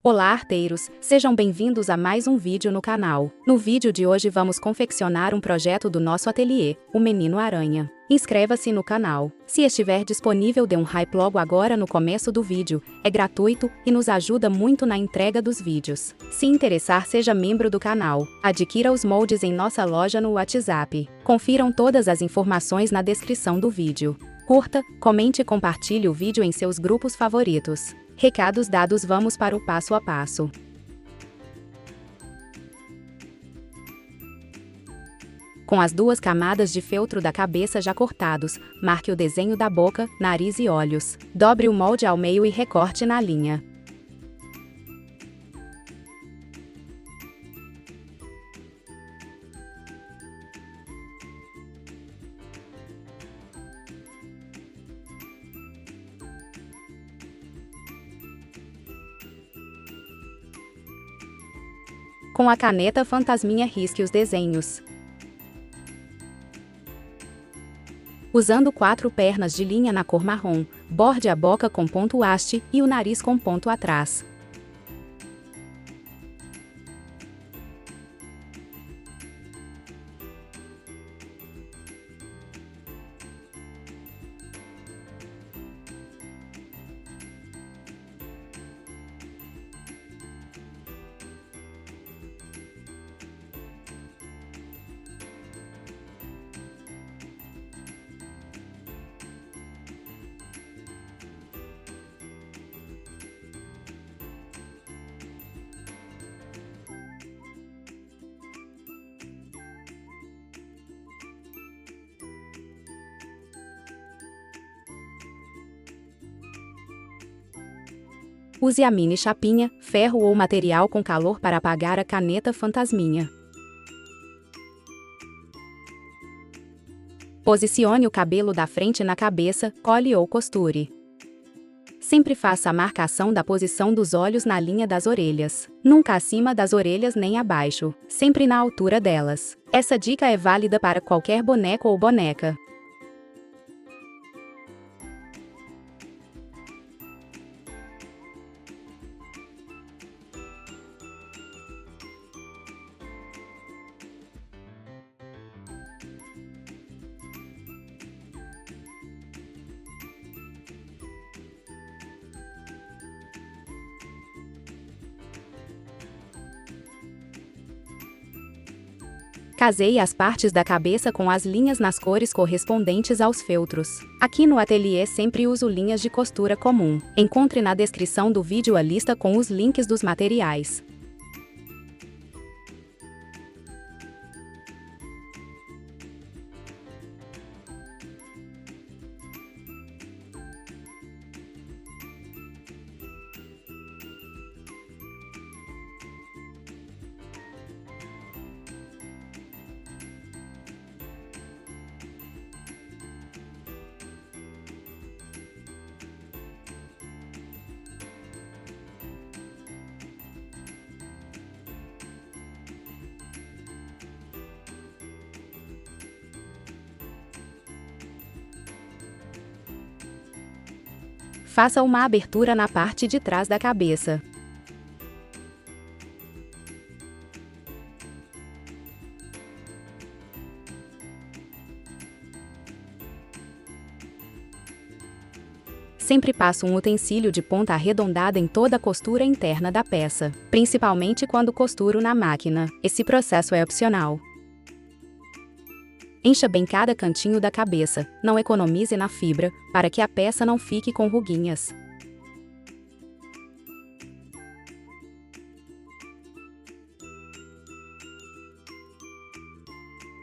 Olá, arteiros! Sejam bem-vindos a mais um vídeo no canal. No vídeo de hoje vamos confeccionar um projeto do nosso ateliê, o Menino Aranha. Inscreva-se no canal. Se estiver disponível, dê um hype logo agora no começo do vídeo. É gratuito e nos ajuda muito na entrega dos vídeos. Se interessar, seja membro do canal. Adquira os moldes em nossa loja no WhatsApp. Confiram todas as informações na descrição do vídeo. Curta, comente e compartilhe o vídeo em seus grupos favoritos. Recados dados, vamos para o passo a passo. Com as duas camadas de feltro da cabeça já cortados, marque o desenho da boca, nariz e olhos. Dobre o molde ao meio e recorte na linha. Com a caneta fantasminha, risque os desenhos. Usando 4 pernas de linha na cor marrom, borde a boca com ponto haste e o nariz com ponto atrás. Use a mini chapinha, ferro ou material com calor para apagar a caneta fantasminha. Posicione o cabelo da frente na cabeça, cole ou costure. Sempre faça a marcação da posição dos olhos na linha das orelhas. Nunca acima das orelhas nem abaixo, sempre na altura delas. Essa dica é válida para qualquer boneco ou boneca. Caseie as partes da cabeça com as linhas nas cores correspondentes aos feltros. Aqui no ateliê sempre uso linhas de costura comum. Encontre na descrição do vídeo a lista com os links dos materiais. Faça uma abertura na parte de trás da cabeça. Sempre passo um utensílio de ponta arredondada em toda a costura interna da peça, principalmente quando costuro na máquina. Esse processo é opcional. Encha bem cada cantinho da cabeça, não economize na fibra, para que a peça não fique com ruguinhas.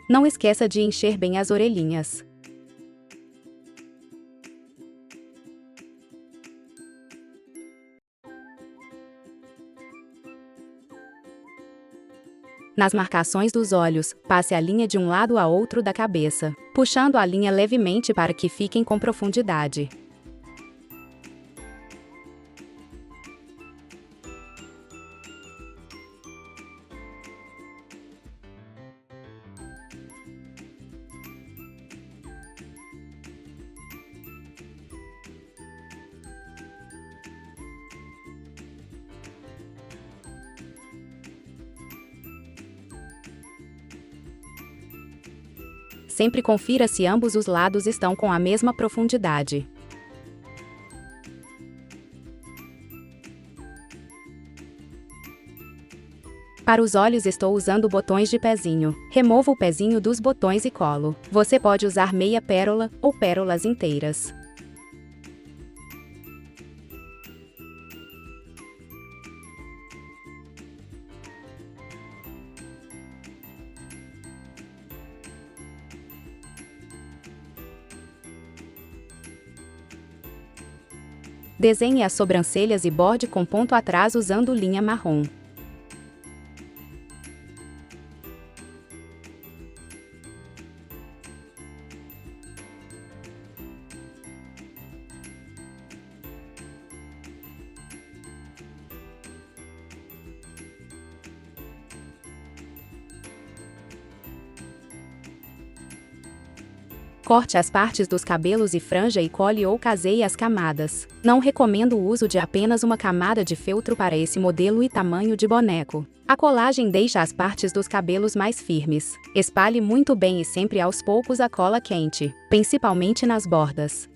Não esqueça de encher bem as orelhinhas. Nas marcações dos olhos, passe a linha de um lado a outro da cabeça, puxando a linha levemente para que fiquem com profundidade. Sempre confira se ambos os lados estão com a mesma profundidade. Para os olhos estou usando botões de pezinho. Removo o pezinho dos botões e colo. Você pode usar meia pérola ou pérolas inteiras. Desenhe as sobrancelhas e borde com ponto atrás usando linha marrom. Corte as partes dos cabelos e franja e cole ou caseie as camadas. Não recomendo o uso de apenas uma camada de feltro para esse modelo e tamanho de boneco. A colagem deixa as partes dos cabelos mais firmes. Espalhe muito bem e sempre aos poucos a cola quente, principalmente nas bordas.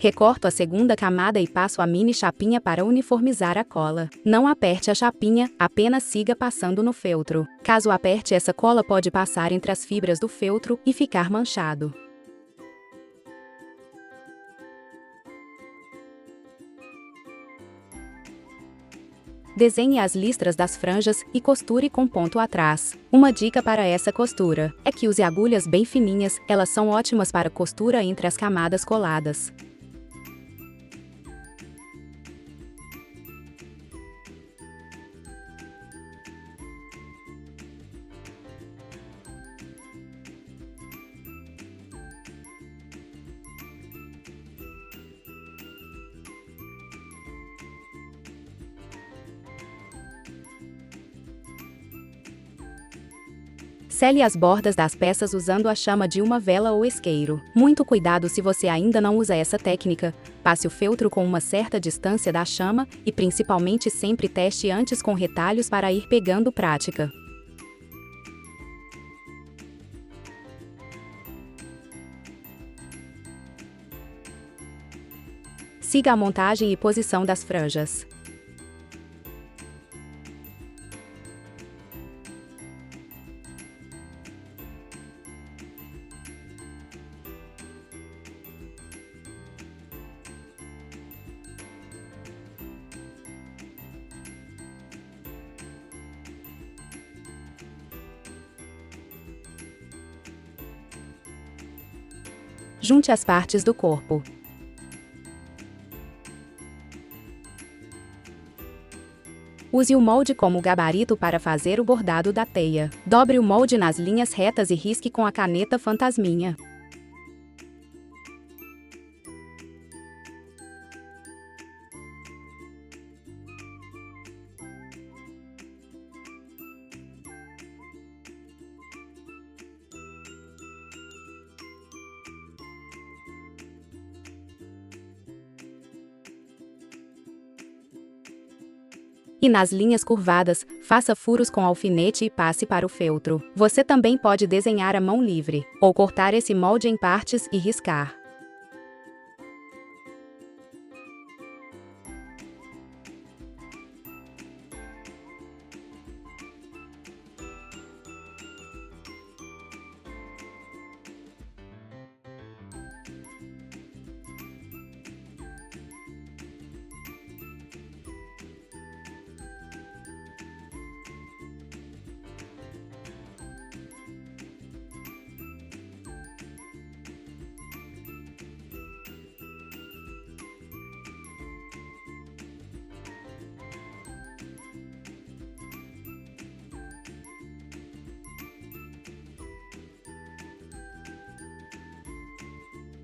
Recorto a segunda camada e passo a mini chapinha para uniformizar a cola. Não aperte a chapinha, apenas siga passando no feltro. Caso aperte, essa cola pode passar entre as fibras do feltro e ficar manchado. Desenhe as listras das franjas e costure com ponto atrás. Uma dica para essa costura é que use agulhas bem fininhas, elas são ótimas para costura entre as camadas coladas. Sele as bordas das peças usando a chama de uma vela ou isqueiro. Muito cuidado se você ainda não usa essa técnica. Passe o feltro com uma certa distância da chama e principalmente sempre teste antes com retalhos para ir pegando prática. Siga a montagem e posição das franjas. Junte as partes do corpo. Use o molde como gabarito para fazer o bordado da teia. Dobre o molde nas linhas retas e risque com a caneta fantasminha. E nas linhas curvadas, faça furos com alfinete e passe para o feltro. Você também pode desenhar à mão livre, ou cortar esse molde em partes e riscar.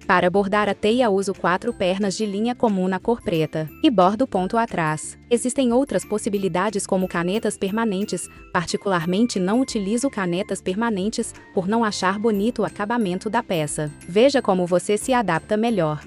Para bordar a teia uso 4 pernas de linha comum na cor preta, e bordo ponto atrás. Existem outras possibilidades como canetas permanentes, particularmente não utilizo canetas permanentes, por não achar bonito o acabamento da peça. Veja como você se adapta melhor.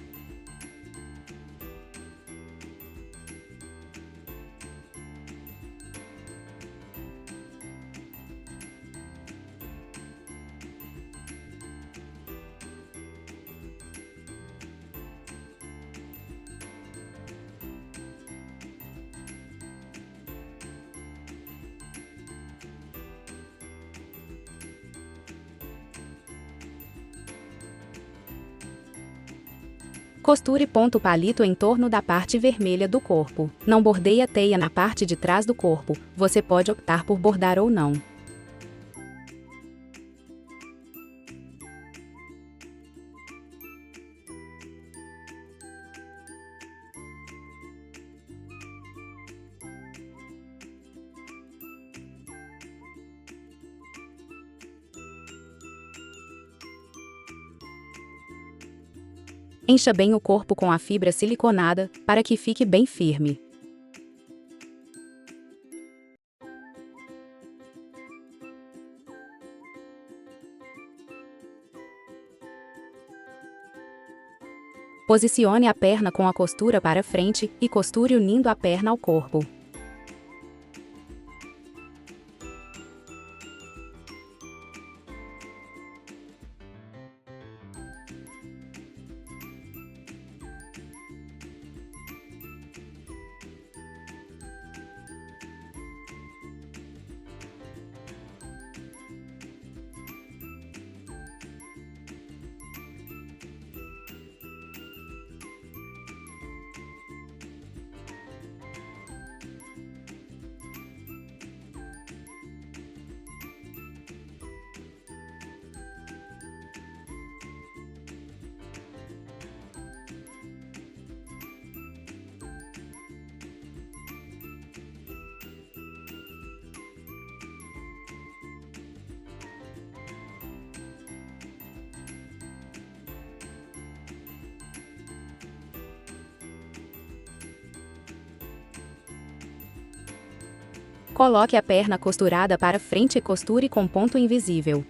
Costure ponto palito em torno da parte vermelha do corpo. Não bordeie a teia na parte de trás do corpo, você pode optar por bordar ou não. Encha bem o corpo com a fibra siliconada, para que fique bem firme. Posicione a perna com a costura para frente e costure unindo a perna ao corpo. Coloque a perna costurada para frente e costure com ponto invisível.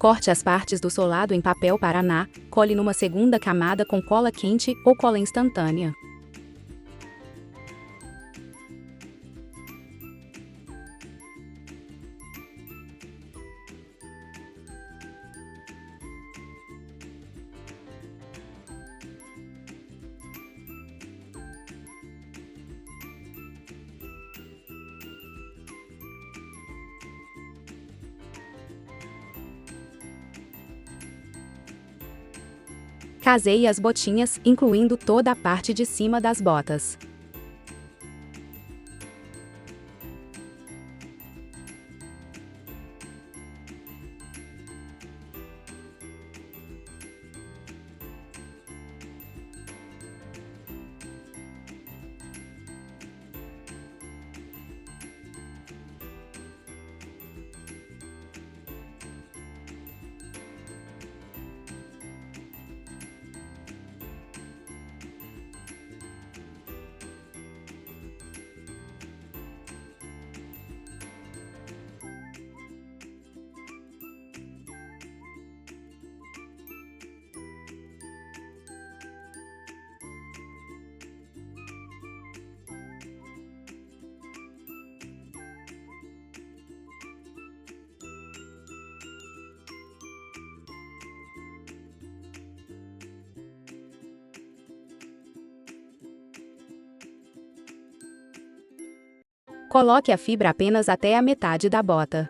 Corte as partes do solado em papel paraná, cole numa segunda camada com cola quente ou cola instantânea. Caseie as botinhas, incluindo toda a parte de cima das botas. Coloque a fibra apenas até a metade da bota.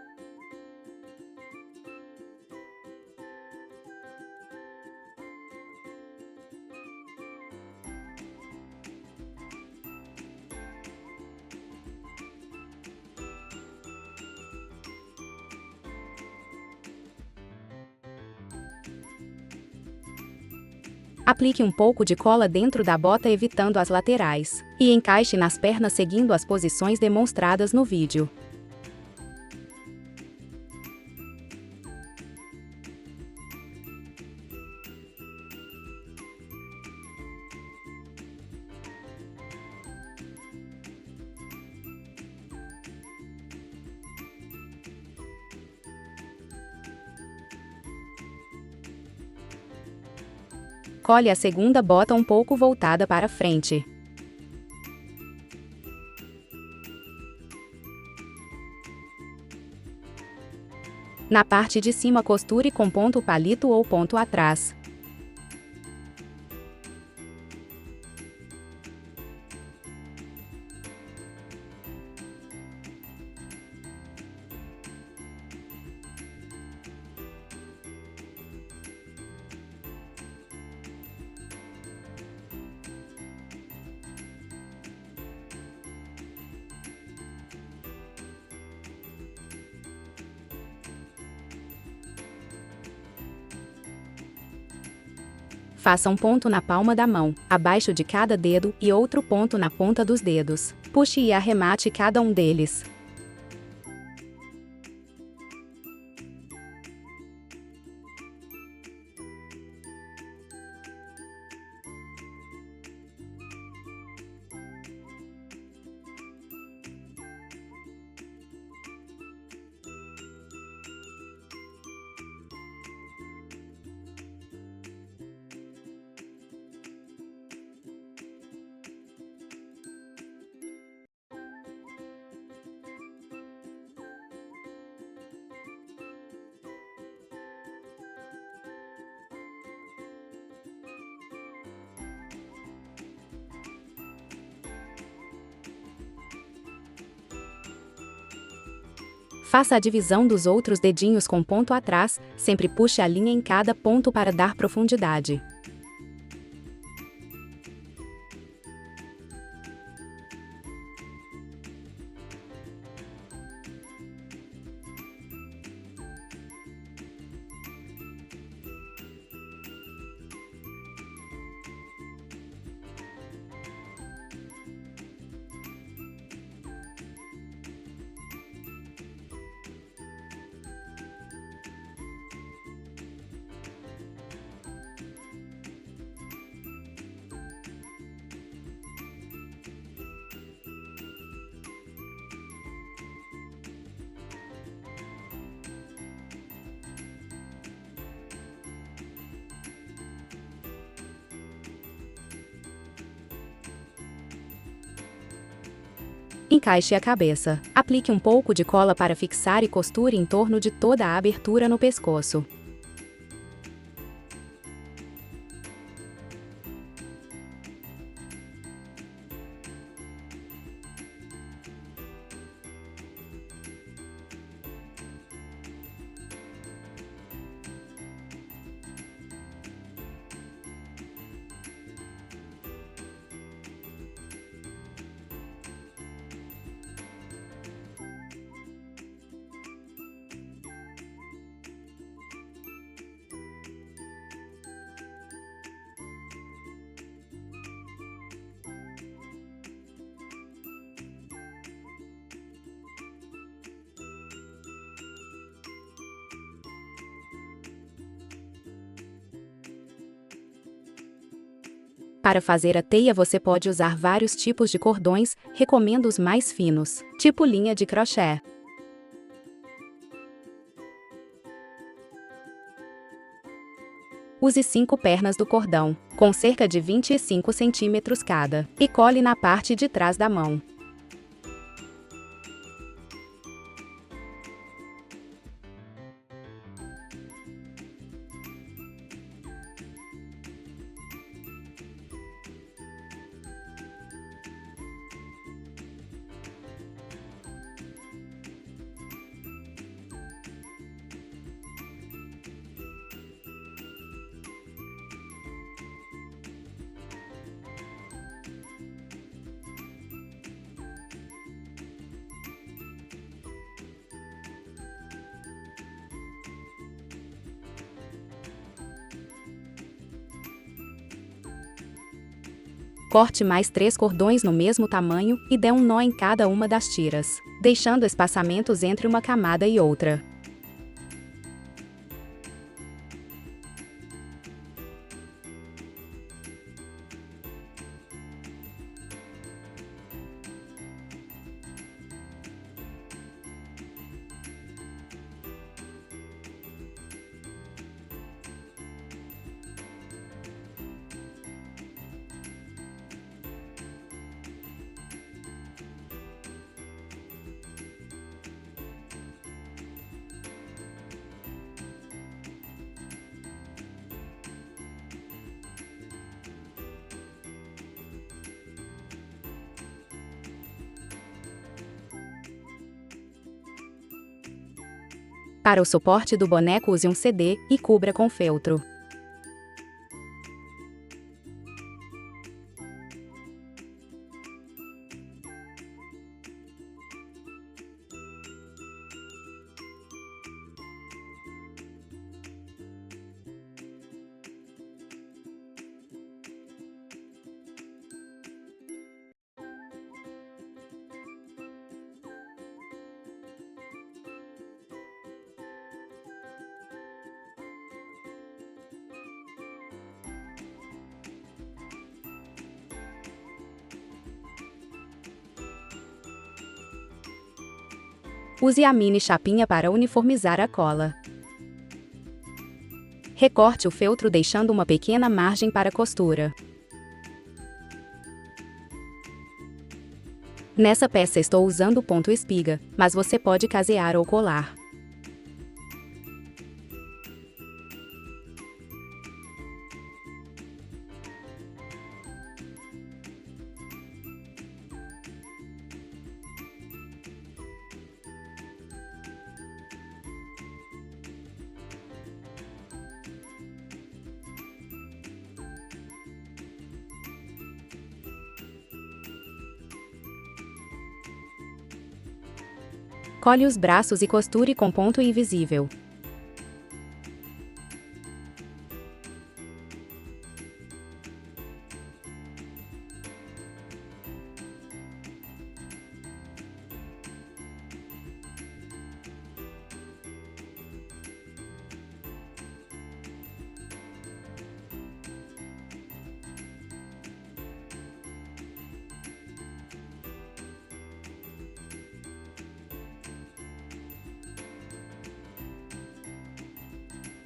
Aplique um pouco de cola dentro da bota evitando as laterais, e encaixe nas pernas seguindo as posições demonstradas no vídeo. Cole a segunda bota um pouco voltada para frente. Na parte de cima, costure com ponto palito ou ponto atrás. Faça um ponto na palma da mão, abaixo de cada dedo, e outro ponto na ponta dos dedos. Puxe e arremate cada um deles. Faça a divisão dos outros dedinhos com ponto atrás, sempre puxe a linha em cada ponto para dar profundidade. Encaixe a cabeça. Aplique um pouco de cola para fixar e costure em torno de toda a abertura no pescoço. Para fazer a teia você pode usar vários tipos de cordões, recomendo os mais finos, tipo linha de crochê. Use 5 pernas do cordão, com cerca de 25 centímetros cada, e cole na parte de trás da mão. Corte mais 3 cordões no mesmo tamanho e dê um nó em cada uma das tiras, deixando espaçamentos entre uma camada e outra. Para o suporte do boneco, use um CD e cubra com feltro. Use a mini chapinha para uniformizar a cola. Recorte o feltro deixando uma pequena margem para costura. Nessa peça estou usando ponto espiga, mas você pode casear ou colar. Cole os braços e costure com ponto invisível.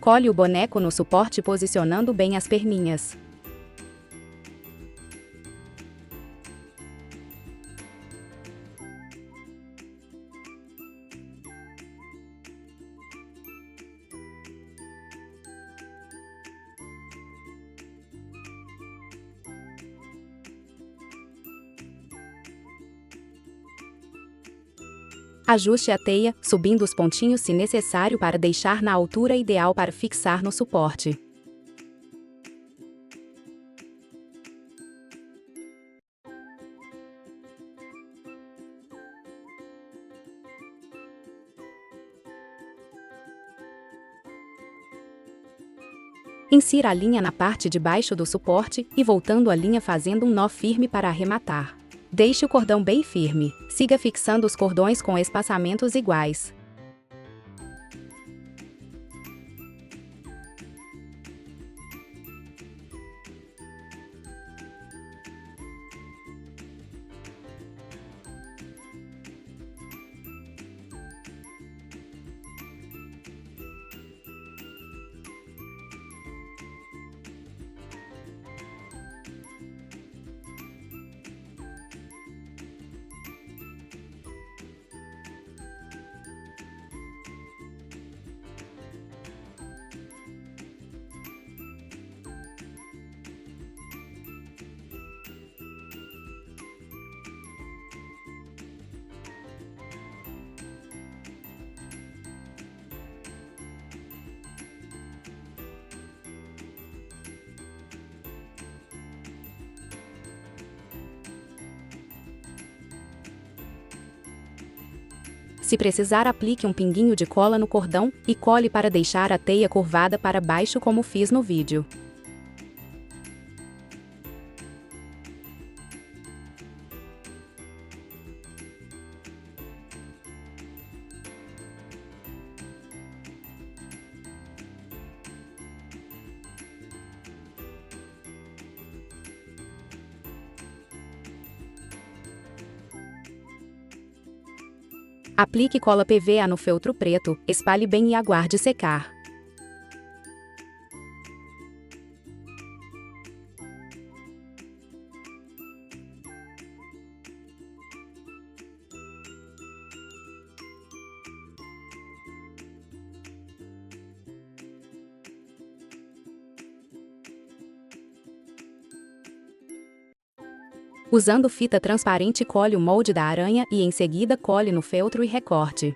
Cole o boneco no suporte posicionando bem as perninhas. Ajuste a teia, subindo os pontinhos se necessário para deixar na altura ideal para fixar no suporte. Insira a linha na parte de baixo do suporte e voltando a linha fazendo um nó firme para arrematar. Deixe o cordão bem firme. Siga fixando os cordões com espaçamentos iguais. Se precisar, aplique um pinguinho de cola no cordão e cole para deixar a teia curvada para baixo como fiz no vídeo. Aplique cola PVA no feltro preto, espalhe bem e aguarde secar. Usando fita transparente, cole o molde da aranha e em seguida cole no feltro e recorte.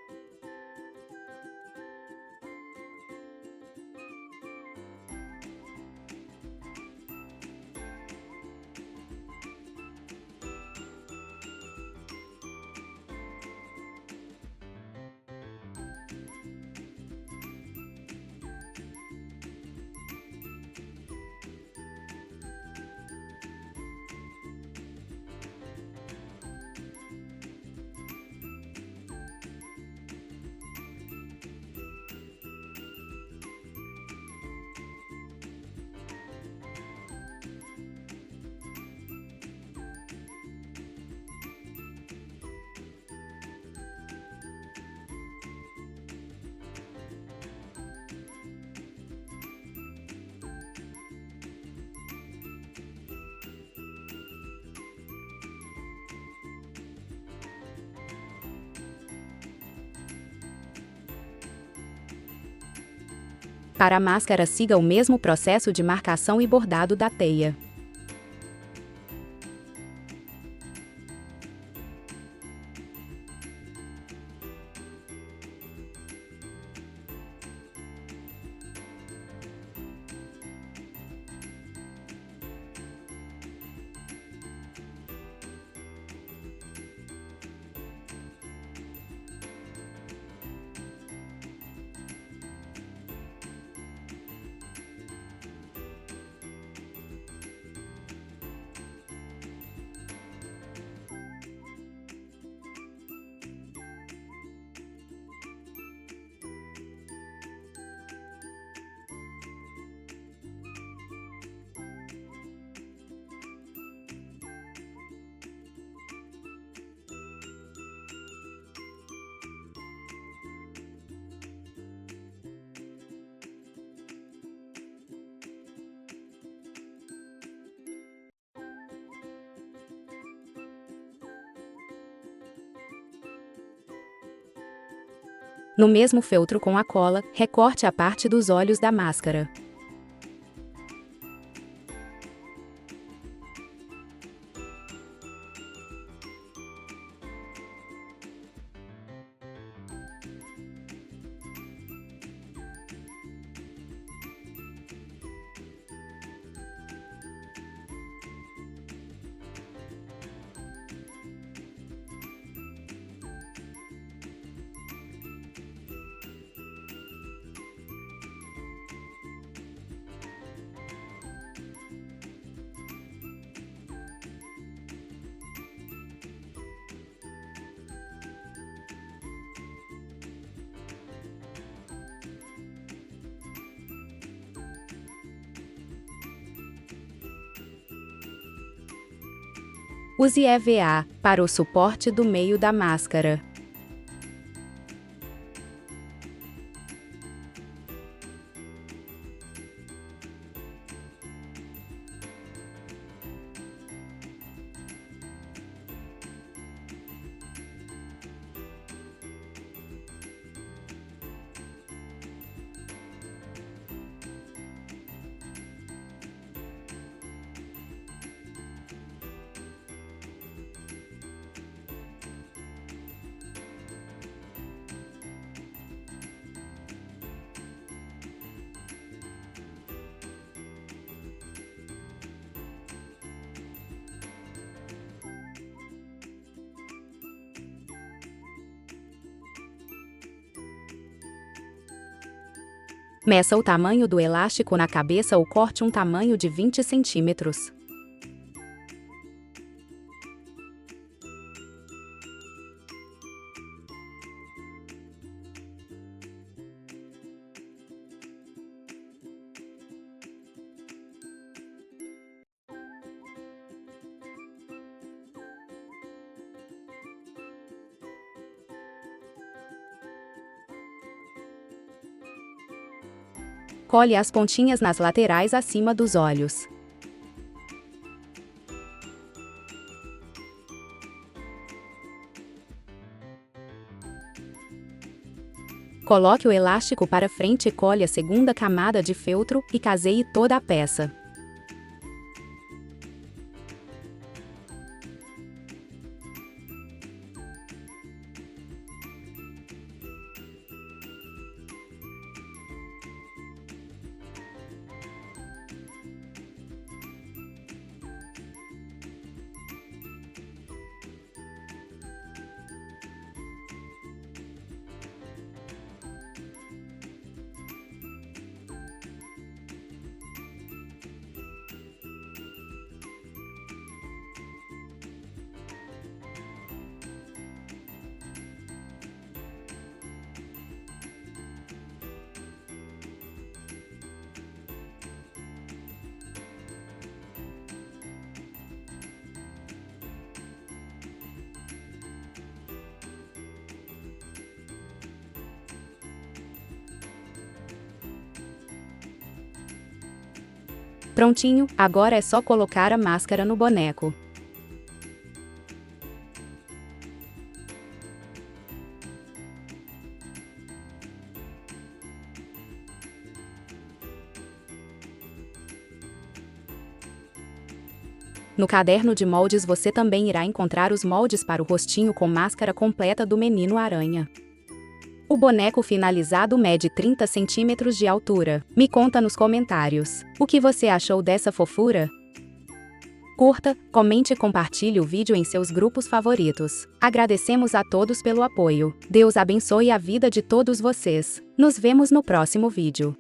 Para a máscara, siga o mesmo processo de marcação e bordado da teia. No mesmo feltro com a cola, recorte a parte dos olhos da máscara. Use EVA para o suporte do meio da máscara. Meça o tamanho do elástico na cabeça ou corte um tamanho de 20 centímetros. Cole as pontinhas nas laterais acima dos olhos. Coloque o elástico para frente e cole a segunda camada de feltro e caseie toda a peça. Prontinho, agora é só colocar a máscara no boneco. No caderno de moldes você também irá encontrar os moldes para o rostinho com máscara completa do Menino Aranha. O boneco finalizado mede 30 centímetros de altura. Me conta nos comentários. O que você achou dessa fofura? Curta, comente e compartilhe o vídeo em seus grupos favoritos. Agradecemos a todos pelo apoio. Deus abençoe a vida de todos vocês. Nos vemos no próximo vídeo.